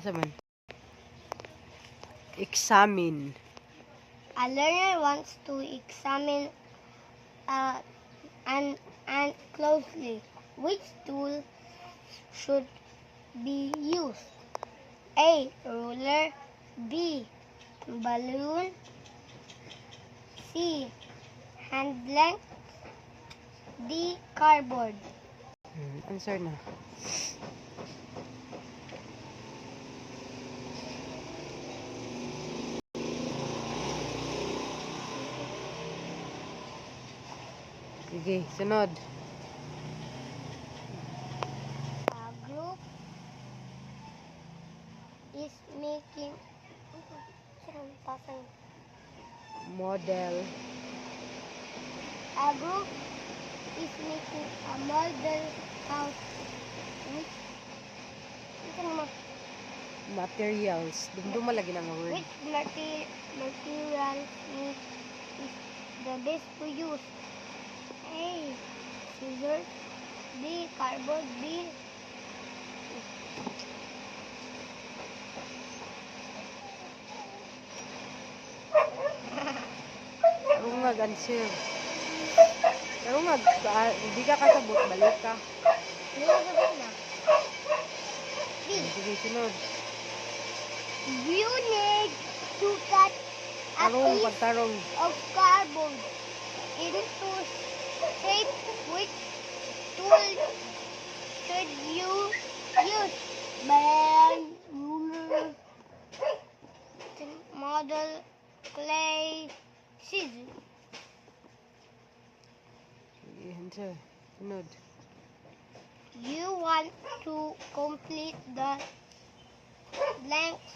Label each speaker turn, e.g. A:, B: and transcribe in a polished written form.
A: Asa man? Examine.
B: A learner wants to examine an ant closely. Which tool should be used? A. Ruler. B. Balloon. C. Hand length. D. Cardboard.
A: Answer na. Sige, sunod.
B: A group is making
A: Model.
B: a group is making a model house.
A: Materials. Dumduma lagi na nga word.
B: Which material is the best to use? A. Scissors. B. Cardboard. B.
A: Karungag answer. Karungag, hindi ka kasabot, balik ka.
B: B.
A: Sige, sunod.
B: You need to cut a
A: Tarong,
B: piece
A: pagtarong.
B: of cardboard into shape. Which tool should you use? Band, ruler, model, clay, scissors.
A: Sige, answer. Sunod.
B: You want to complete the blanks